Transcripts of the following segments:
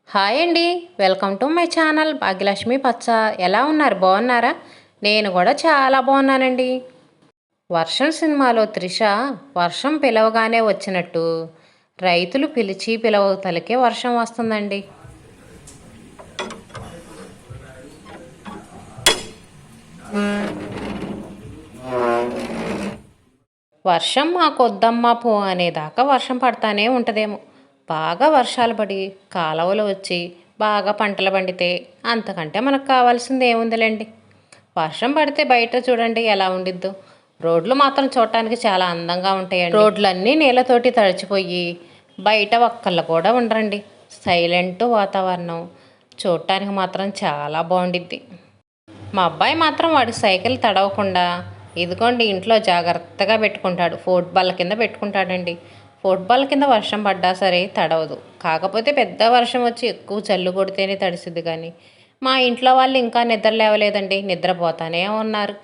Hi అండి. Welcome to my channel Bhagyalakshmi పచ్చ. ఎలా ఉన్నారు? బాగున్నారా? నేను కూడా చాలా బాగున్నానండి. వర్షం సినిమాలో త్రిష వర్షం పిలవగానే వచ్చినట్టు రైతులు పిలిచి పిలవతలకే వర్షం వస్తుందండి. వర్షం మాకొద్దమ్మా పో అనేదాకా వర్షం పడతానే ఉంటుందేమో. బాగా వర్షాలు పడి కాలువలు వచ్చి బాగా పంటలు పండితే అంతకంటే మనకు కావాల్సింది ఏముందిలేండి. వర్షం పడితే బయట చూడండి ఎలా ఉండిద్దో. రోడ్లు మాత్రం చూడటానికి చాలా అందంగా ఉంటాయండి. రోడ్లన్నీ నీళ్ళతోటి తడిచిపోయి బయట ఒక్కళ్ళు కూడా ఉండరండి. సైలెంట్ వాతావరణం చూడటానికి మాత్రం చాలా బాగుండిద్ది. మా అబ్బాయి మాత్రం వాడి సైకిల్ తడవకుండా ఇదిగోండి ఇంట్లో జాగ్రత్తగా పెట్టుకుంటాడు. ఫుట్బాల్ కింద పెట్టుకుంటాడండి. ఫుట్బాల్ కింద వర్షం పడ్డా సరే తడవదు. కాకపోతే పెద్ద వర్షం వచ్చి ఎక్కువ జల్లు కొడితేనే తడిసిద్ది. కానీ మా ఇంట్లో వాళ్ళు ఇంకా నిద్ర లేవలేదండి, నిద్రపోతానే ఉన్నారు.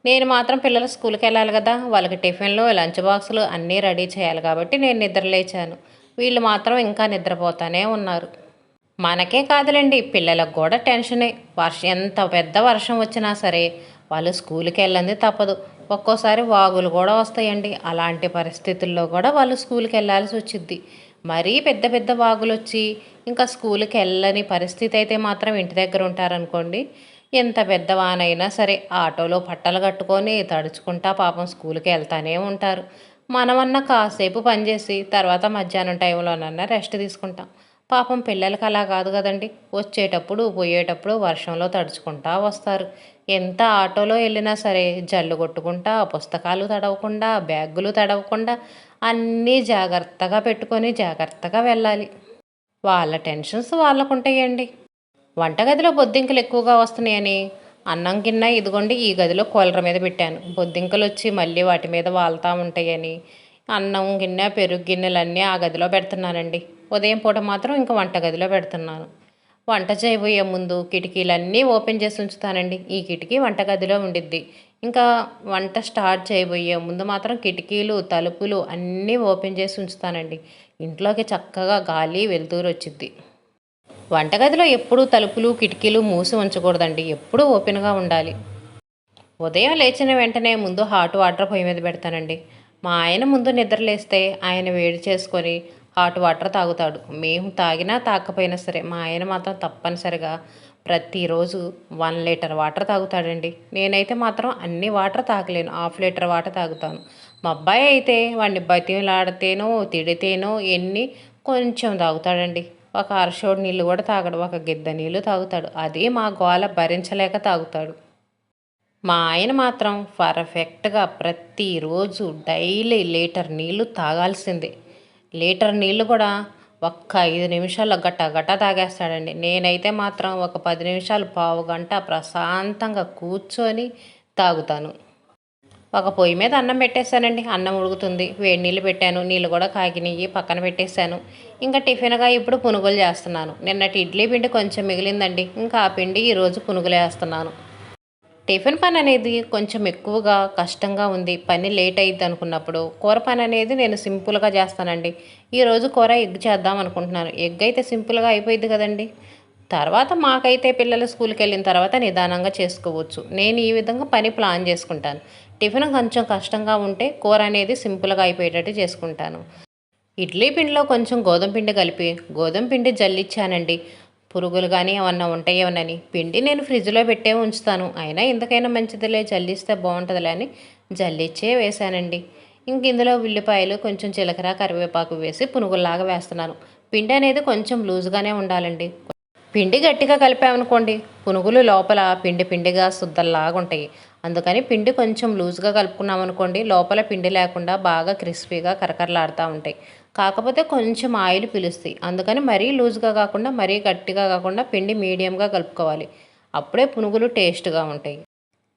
నేను మాత్రం పిల్లలు స్కూల్కి వెళ్ళాలి కదా, వాళ్ళకి టిఫిన్లు లంచ్ బాక్సులు అన్నీ రెడీ చేయాలి కాబట్టి నేను నిద్ర లేచాను. వీళ్ళు మాత్రం ఇంకా నిద్రపోతానే ఉన్నారు. మనకే కాదులేండి, పిల్లలకు కూడా టెన్షనే. ఎంత పెద్ద వర్షం వచ్చినా సరే వాళ్ళు స్కూల్కి వెళ్ళంది తప్పదు. ఒక్కోసారి వాగులు కూడా వస్తాయండి. అలాంటి పరిస్థితుల్లో కూడా వాళ్ళు స్కూల్కి వెళ్ళాల్సి వచ్చింది. మరీ పెద్ద పెద్ద వాగులు వచ్చి ఇంకా స్కూల్కి వెళ్ళని పరిస్థితి అయితే మాత్రం ఇంటి దగ్గర ఉంటారనుకోండి. ఎంత పెద్ద వానైనా సరే ఆటోలో పట్టలు కట్టుకొని తడుచుకుంటా పాపం స్కూల్కి వెళ్తానే ఉంటారు. మనమన్నా కాసేపు పనిచేసి తర్వాత మధ్యాహ్నం టైంలోనన్నా రెస్ట్ తీసుకుంటాం. పాపం పిల్లలకి అలా కాదు కదండి. వచ్చేటప్పుడు పోయేటప్పుడు వర్షంలో తడుచుకుంటా వస్తారు. ఎంత ఆటోలో వెళ్ళినా సరే జల్లు కొట్టుకుంటా, పుస్తకాలు తడవకుండా, బ్యాగులు తడవకుండా అన్నీ జాగ్రత్తగా పెట్టుకొని జాగ్రత్తగా వెళ్ళాలి. వాళ్ళ టెన్షన్స్ వాళ్ళకుంటాయండి. వంటగదిలో బొద్దింకలు ఎక్కువగా వస్తున్నాయని అన్నం గిన్నె ఇదిగోండి ఈ గదిలో కూలర్ మీద పెట్టాను. బొద్దింకలు వచ్చి మళ్ళీ వాటి మీద వాళ్తూ ఉంటాయని అన్నం గిన్నె పెరుగు గిన్నెలన్నీ ఆ గదిలో పెడుతున్నానండి. ఉదయం పూట మాత్రం ఇంకా వంటగదిలో పెడుతున్నాను. వంట చేయబోయే ముందు కిటికీలన్నీ ఓపెన్ చేసి ఉంచుతానండి. ఈ కిటికీ వంటగదిలో ఉండిద్ది. ఇంకా వంట స్టార్ట్ చేయబోయే ముందు మాత్రం కిటికీలు తలుపులు అన్నీ ఓపెన్ చేసి ఉంచుతానండి. ఇంట్లోకి చక్కగా గాలి వెలుతురు వచ్చిద్ది. వంటగదిలో ఎప్పుడూ తలుపులు కిటికీలు మూసి ఉంచకూడదండి, ఎప్పుడూ ఓపెన్గా ఉండాలి. ఉదయం లేచిన వెంటనే ముందు హాట్ వాటర్ పొయ్యి మీద పెడతానండి. మా ఆయన ముందు నిద్ర లేస్తే ఆయన వేడి చేసుకొని హాట్ వాటర్ తాగుతాడు. మేము తాగినా తాగకపోయినా సరే మా ఆయన మాత్రం తప్పనిసరిగా ప్రతిరోజు 1 లీటర్ వాటర్ తాగుతాడండి. నేనైతే మాత్రం అన్ని వాటర్ తాగలేను, 1/2 లీటర్ వాటర్ తాగుతాను. మా అబ్బాయి అయితే వాడిని బతిమలాడితేనో తిడితేనో కొంచెం తాగుతాడండి. ఒక అరషోడు నీళ్ళు కూడా తాగడు, ఒక గిద్ద నీళ్ళు తాగుతాడు. అది మా గోల భరించలేక తాగుతాడు. మా ఆయన మాత్రం పర్ఫెక్ట్గా ప్రతిరోజు డైలీ లీటర్ నీళ్ళు తాగాల్సిందే. లీటర్ నీళ్ళు కూడా ఒక్క 5 నిమిషాల్లో గట్ట గట్ట తాగేస్తాడండి. నేనైతే మాత్రం ఒక 10 నిమిషాలు పావు గంట ప్రశాంతంగా కూర్చొని తాగుతాను. ఒక పొయ్యి మీద అన్నం పెట్టేశానండి. అన్నం ఉడుకుతుంది, వేడి నీళ్ళు పెట్టాను, నీళ్ళు కూడా కాగినవి పక్కన పెట్టేశాను. ఇంకా టిఫిన్గా ఇప్పుడు పునుగులు చేస్తున్నాను. నిన్నటి ఇడ్లీ పిండి కొంచెం మిగిలిందండి, ఇంకా ఆ పిండి ఈరోజు పునుగులు వేస్తున్నాను. టిఫిన్ పని అనేది కొంచెం ఎక్కువగా కష్టంగా ఉంది, పని లేట్ అయ్యిద్ది అనుకున్నప్పుడు కూర పని అనేది నేను సింపుల్గా చేస్తానండి. ఈరోజు కూర ఎగ్ చేద్దాం అనుకుంటున్నాను. ఎగ్ అయితే సింపుల్గా అయిపోయింది కదండి. తర్వాత మాకైతే పిల్లలు స్కూల్కి వెళ్ళిన తర్వాత నిదానంగా చేసుకోవచ్చు. నేను ఈ విధంగా పని ప్లాన్ చేసుకుంటాను. టిఫిన్ కొంచెం కష్టంగా ఉంటే కూర అనేది సింపుల్గా అయిపోయేటట్టు చేసుకుంటాను. ఇడ్లీ పిండిలో కొంచెం గోధుమ పిండి కలిపి గోధుమ పిండి జల్లిచ్చానండి. పురుగులు కానీ ఏమన్నా ఉంటాయేమోనని. పిండి నేను ఫ్రిడ్జ్లో పెట్టే ఉంచుతాను. అయినా ఎందుకైనా మంచిదిలే, జల్లిస్తే బాగుంటుందిలే అని జల్లిచ్చే వేశానండి. ఇంక ఇందులో ఉల్లిపాయలు కొంచెం జీలకర్ర కరివేపాకు వేసి పునుగుల్లాగా వేస్తున్నాను. పిండి అనేది కొంచెం లూజ్గానే ఉండాలండి. పిండి గట్టిగా కలిపామనుకోండి పునుగులు లోపల పిండి పిండిగా శుద్ధల్లాగా ఉంటాయి. అందుకని పిండి కొంచెం లూజ్గా కలుపుకున్నాం అనుకోండి లోపల పిండి లేకుండా బాగా క్రిస్పీగా కరకరలాడుతూ ఉంటాయి. కాకపోతే కొంచెం ఆయిల్ పిలుస్తాయి. అందుకని మరీ లూజ్గా కాకుండా మరీ గట్టిగా కాకుండా పిండి మీడియంగా కలుపుకోవాలి. అప్పుడే పునుగులు టేస్ట్గా ఉంటాయి.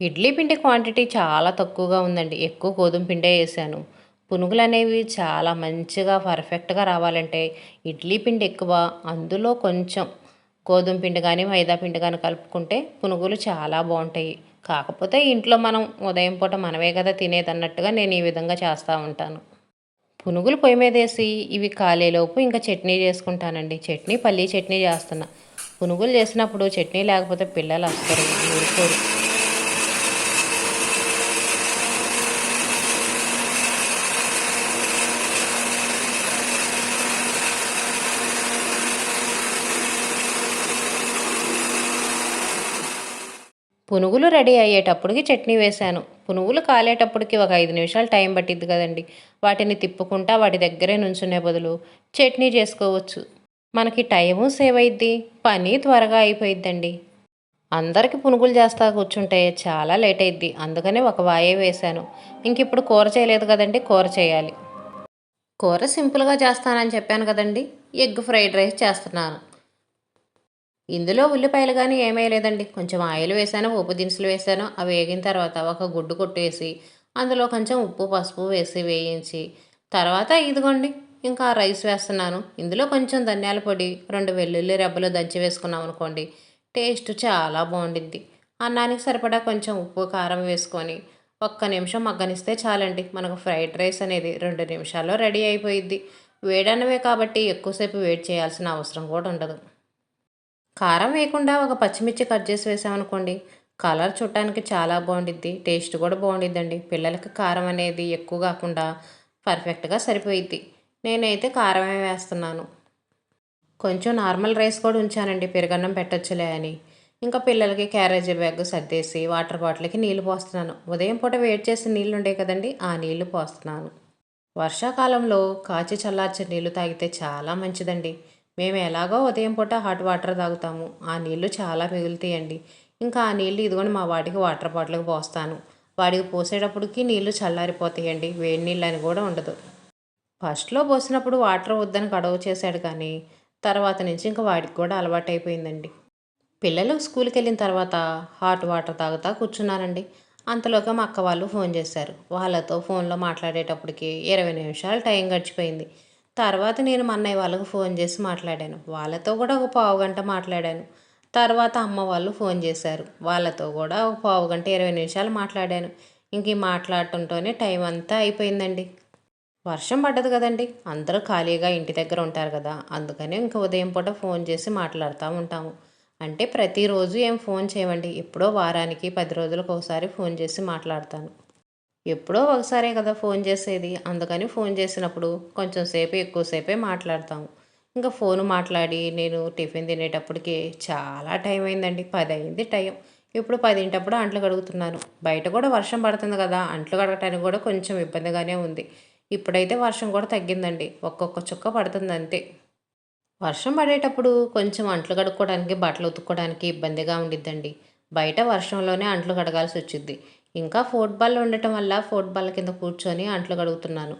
ఇడ్లీ పిండి క్వాంటిటీ చాలా తక్కువగా ఉందండి, ఎక్కువ గోధుమ పిండే వేసాను. పునుగులు అనేవి చాలా మంచిగా పర్ఫెక్ట్గా రావాలంటే ఇడ్లీ పిండి ఎక్కువ, అందులో కొంచెం గోధుమ పిండి కానీ మైదా పిండి కానీ కలుపుకుంటే పునుగులు చాలా బాగుంటాయి. కాకపోతే ఇంట్లో మనం ఉదయం పూట మనమే కదా తినేది అన్నట్టుగా నేను ఈ విధంగా చేస్తూ ఉంటాను. పునుగులు పొయ్యి మీదేసి ఇవి కాలేలోపు ఇంకా చట్నీ చేసుకుంటానండి. చట్నీ పల్లీ చట్నీ చేస్తున్నా. పునుగులు చేసినప్పుడు చట్నీ లేకపోతే పిల్లలు అస్సలు ఊరుకోరు. పునుగులు రెడీ అయ్యేటప్పటికి చట్నీ వేశాను. పునుగులు కాలేటప్పటికి ఒక 5 నిమిషాలు టైం పట్టిద్ది కదండి. వాటిని తిప్పుకుంటా వాటి దగ్గరే నుంచునే బదులు చట్నీ చేసుకోవచ్చు. మనకి టైము సేవ్ అయిద్ది, పని త్వరగా అయిపోయిద్దండి. అందరికి పునుగులు చేస్తా కూర్చుంటే చాలా లేట్ అయిద్ది. అందుకనే ఒక వాయే వేశాను. ఇంకిప్పుడు కూర చేయలేదు కదండి, కూర చేయాలి. కూర సింపుల్గా చేస్తానని చెప్పాను కదండి. ఎగ్ ఫ్రైడ్ రైస్ చేస్తున్నాను. ఇందులో ఉల్లిపాయలు కానీ ఏమీ లేదండి. కొంచెం ఆయిల్ వేసాను, ఉప్పు దినుసులు వేసాను. అవి వేగిన తర్వాత ఒక గుడ్డు కొట్టేసి అందులో కొంచెం ఉప్పు పసుపు వేసి వేయించి తర్వాత ఇదిగోండి ఇంకా రైస్ వేస్తున్నాను. ఇందులో కొంచెం ధనియాల పొడి, 2 వెల్లుల్లి రెబ్బలు దంచి వేసుకున్నాం అనుకోండి, టేస్ట్ చాలా బాగుండిద్ది. అన్నానికి సరిపడా కొంచెం ఉప్పు కారం వేసుకొని ఒక్క నిమిషం మగ్గనిస్తే చాలండి. మనకు ఫ్రైడ్ రైస్ అనేది 2 నిమిషాల్లో రెడీ అయిపోయిద్ది. వేడన్నమే కాబట్టి ఎక్కువసేపు వేడి చేయాల్సిన అవసరం కూడా ఉండదు. కారం వేయకుండా ఒక పచ్చిమిర్చి కట్ చేసి వేసామనుకోండి, కలర్ చూడటానికి చాలా బాగుండిద్ది. టేస్ట్ కూడా బాగుండిద్దండి. పిల్లలకి కారం అనేది ఎక్కువ కాకుండా పర్ఫెక్ట్గా సరిపోయిద్ది. నేనైతే కారమే వేస్తున్నాను. కొంచెం నార్మల్ రైస్ కూడా ఉంచానండి, పెరుగన్నం పెట్టొచ్చులే అని. ఇంకా పిల్లలకి క్యారేజీ బ్యాగ్ సర్దేసి వాటర్ బాటిల్కి నీళ్లు పోస్తున్నాను. ఉదయం పూట వేడి చేసిన నీళ్ళు ఉండే కదండి, ఆ నీళ్లు పోస్తున్నాను. వర్షాకాలంలో కాచి చల్లార్చిన నీళ్లు తాగితే చాలా మంచిదండి. మేము ఎలాగో ఉదయం పూట హాట్ వాటర్ తాగుతాము. ఆ నీళ్లు చాలా మిగులుతాయండి. ఇంకా ఆ నీళ్లు ఇదిగోండి మా వాడికి వాటర్ బాటిల్కి పోస్తాను. వాడికి పోసేటప్పటికి నీళ్లు చల్లారిపోతాయండి. వేడి నీళ్ళు అని కూడా ఉండదు. ఫస్ట్‌లో పోసినప్పుడు వాటర్ వద్దని గొడవ చేశాడు కానీ, తర్వాత నుంచి ఇంక వాడికి కూడా అలవాటయిపోయిందండి. పిల్లలు స్కూల్‌కెళ్ళిన తర్వాత హాట్ వాటర్ తాగుతా కూర్చున్నానండి. అంతలోగా మా అక్క వాళ్ళు ఫోన్ చేశారు. వాళ్ళతో ఫోన్‌లో మాట్లాడేటప్పటికి 20 నిమిషాలు టైం గడిచిపోయింది. తర్వాత నేను మా అన్నయ్య వాళ్ళకి ఫోన్ చేసి మాట్లాడాను. వాళ్ళతో కూడా ఒక పావుగంట మాట్లాడాను. తర్వాత అమ్మ వాళ్ళు ఫోన్ చేశారు. వాళ్ళతో కూడా ఒక పావుగంట, 20 నిమిషాలు మాట్లాడాను. ఇంక ఈ మాట్లాడటంతోనే టైం అంతా అయిపోయిందండి. వర్షం పడ్డది కదండి, అందరూ ఖాళీగా ఇంటి దగ్గర ఉంటారు కదా, అందుకని ఇంక ఉదయం పూట ఫోన్ చేసి మాట్లాడుతూ ఉంటాము. అంటే ప్రతిరోజు ఏం ఫోన్ చేయమండి, ఎప్పుడో వారానికి 10 రోజులకు ఒకసారి ఫోన్ చేసి మాట్లాడతాను. ఎప్పుడో ఒకసారే కదా ఫోన్ చేసేది, అందుకని ఫోన్ చేసినప్పుడు కొంచెం సేపు ఎక్కువసేపే మాట్లాడతాము. ఇంకా ఫోన్ మాట్లాడి నేను టిఫిన్ తినేటప్పటికి చాలా టైం అయిందండి, 10 అయింది టైం. ఇప్పుడు 10 అంట్లు కడుగుతున్నాను. బయట కూడా వర్షం పడుతుంది కదా, అంట్లు కడగటానికి కూడా కొంచెం ఇబ్బందిగానే ఉంది. ఇప్పుడైతే వర్షం కూడా తగ్గిందండి, ఒక్కొక్క చుక్క పడుతుంది అంతే. వర్షం పడేటప్పుడు కొంచెం అంట్లు కడుక్కోవడానికి, బట్టలు ఉతుక్కోవడానికి ఇబ్బందిగా ఉండిద్దండి. బయట వర్షంలోనే అంట్లు కడగాల్సి వచ్చింది. ఇంకా ఫుట్బాల్ ఉండటం వల్ల ఫుట్బాల్ కింద కూర్చొని అంట్లు కడుగుతున్నాను.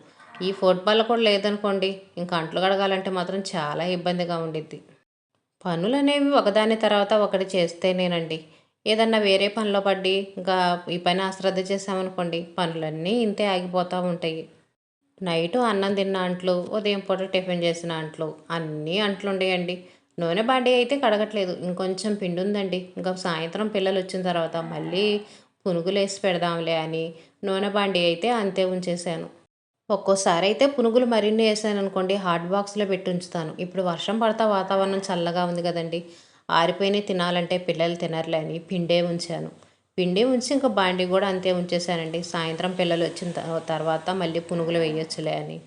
ఈ ఫుట్బాల్ కూడా లేదనుకోండి, ఇంకా అంట్లు కడగాలంటే మాత్రం చాలా ఇబ్బందిగా ఉండిద్ది. పనులనేవి ఒకదాని తర్వాత ఒకటి చేస్తేనేనండి. ఏదన్నా వేరే పనిలో పడి ఇంకా ఈ పని అశ్రద్ధ చేసామనుకోండి, పనులన్నీ ఇంతే ఆగిపోతూ ఉంటాయి. నైటు అన్నం తిన్న అంట్లు, ఉదయం పూట టిఫిన్ చేసిన అంట్లు, అన్నీ అంట్లుండేయండి. నూనె బాండీ అయితే కడగట్లేదు. ఇంకొంచెం పిండి ఉందండి. ఇంకా సాయంత్రం పిల్లలు వచ్చిన తర్వాత మళ్ళీ పునుగులేసి పెడదాంలే అని నూనె బాండీ అయితే అంతే ఉంచేశాను. ఒక్కోసారి అయితే పునుగులు మరిన్ని వేసాననుకోండి, హాట్ బాక్స్లో పెట్టి ఉంచుతాను. ఇప్పుడు వర్షం పడతా వాతావరణం చల్లగా ఉంది కదండి, ఆరిపోయినవి తినాలంటే పిల్లలు తినరులే అని పిండే ఉంచాను. పిండి ఉంచి ఇంకా బాండీ కూడా అంతే ఉంచేసానండి. సాయంత్రం పిల్లలు వచ్చిన తర్వాత మళ్ళీ పునుగులు వేయొచ్చులే అని.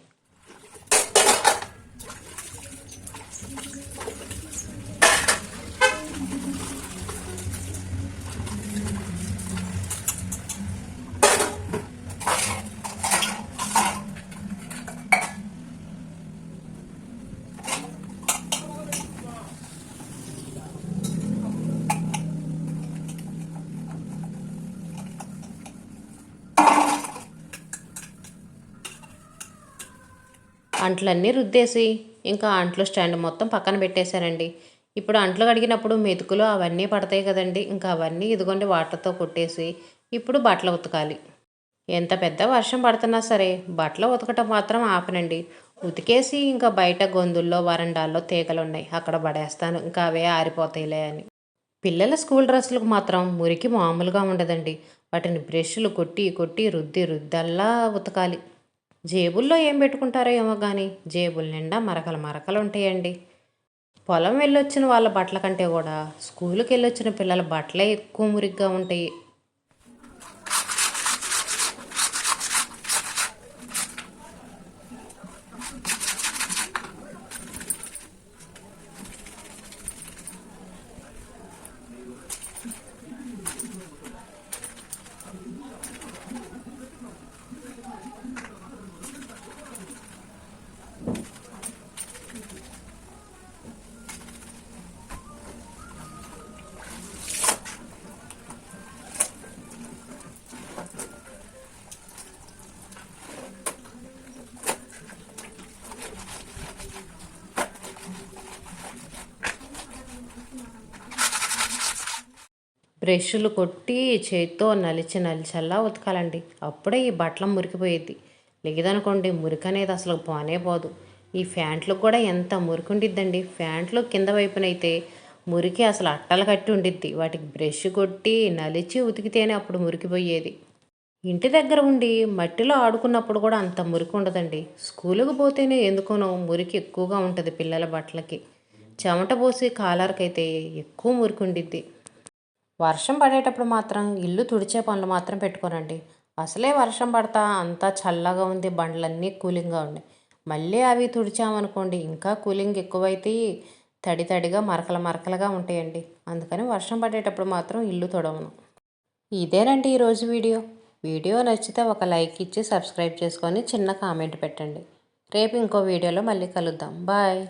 అంట్లన్నీ రుద్దేసి ఇంకా అంట్లు స్టాండ్ మొత్తం పక్కన పెట్టేశానండి. ఇప్పుడు అంట్లు కడిగినప్పుడు మెతుకులు అవన్నీ పడతాయి కదండి, ఇంకా అవన్నీ ఇదిగోండి వాటర్తో కొట్టేసి ఇప్పుడు బట్టలు ఉతకాలి. ఎంత పెద్ద వర్షం పడుతున్నా సరే బట్టలు ఉతకటం మాత్రం ఆపనండి. ఉతికేసి ఇంకా బయట గొంతుల్లో వరండాల్లో తీగలున్నాయి, అక్కడ పడేస్తాను. ఇంకా అవే ఆరిపోతాయిలే అని. పిల్లల స్కూల్ డ్రెస్సులకు మాత్రం మురికి మామూలుగా ఉండదండి. వాటిని బ్రష్లు కొట్టి కొట్టి రుద్ది రుద్దల్లా ఉతకాలి. జేబుల్లో ఏం పెట్టుకుంటారో ఏమో కానీ జేబుల నిండా మరకలు మరకలు ఉంటాయండి. పొలం వెళ్ళొచ్చిన వాళ్ళ బట్టల కంటే కూడా స్కూల్కి వెళ్ళొచ్చిన పిల్లల బట్టలే ఎక్కువ మురిగ్గా ఉంటాయి. బ్రష్లు కొట్టి చేతితో నలిచి నలిచల్లా ఉతకాలండి. అప్పుడే ఈ బట్టలు మురికిపోయేది. లేదనుకోండి మురికి అనేది అసలు పోనే పోదు. ఈ ఫ్యాంట్లకు కూడా ఎంత మురికి ఉండిద్దండి. ఫ్యాంట్లు కింద వైపునైతే మురికి అసలు అట్టలు కట్టి ఉండిద్ది. వాటికి బ్రష్ కొట్టి నలిచి ఉతికితేనే అప్పుడు మురికిపోయేది. ఇంటి దగ్గర ఉండి మట్టిలో ఆడుకున్నప్పుడు కూడా అంత మురికి ఉండదండి. స్కూలుకు పోతేనే ఎందుకోనో మురికి ఎక్కువగా ఉంటుంది పిల్లల బట్టలకి. చెమట పోసి కాలర్కైతే ఎక్కువ మురికి ఉండిద్ది. వర్షం పడేటప్పుడు మాత్రం ఇల్లు తుడిచే పనులు మాత్రం పెట్టుకోనండి. అసలే వర్షం పడతా అంతా చల్లగా ఉంది, బండ్లన్నీ కూలింగ్గా ఉన్నాయి. మళ్ళీ అవి తుడిచామనుకోండి ఇంకా కూలింగ్ ఎక్కువైతే తడి తడిగా మరకలు మరకలుగా ఉంటాయండి. అందుకని వర్షం పడేటప్పుడు మాత్రం ఇల్లు తుడవను. ఇదేనండి ఈరోజు వీడియో. వీడియో నచ్చితే ఒక లైక్ ఇచ్చి సబ్స్క్రైబ్ చేసుకొని చిన్న కామెంట్ పెట్టండి. రేపు ఇంకో వీడియోలో మళ్ళీ కలుద్దాం. బాయ్.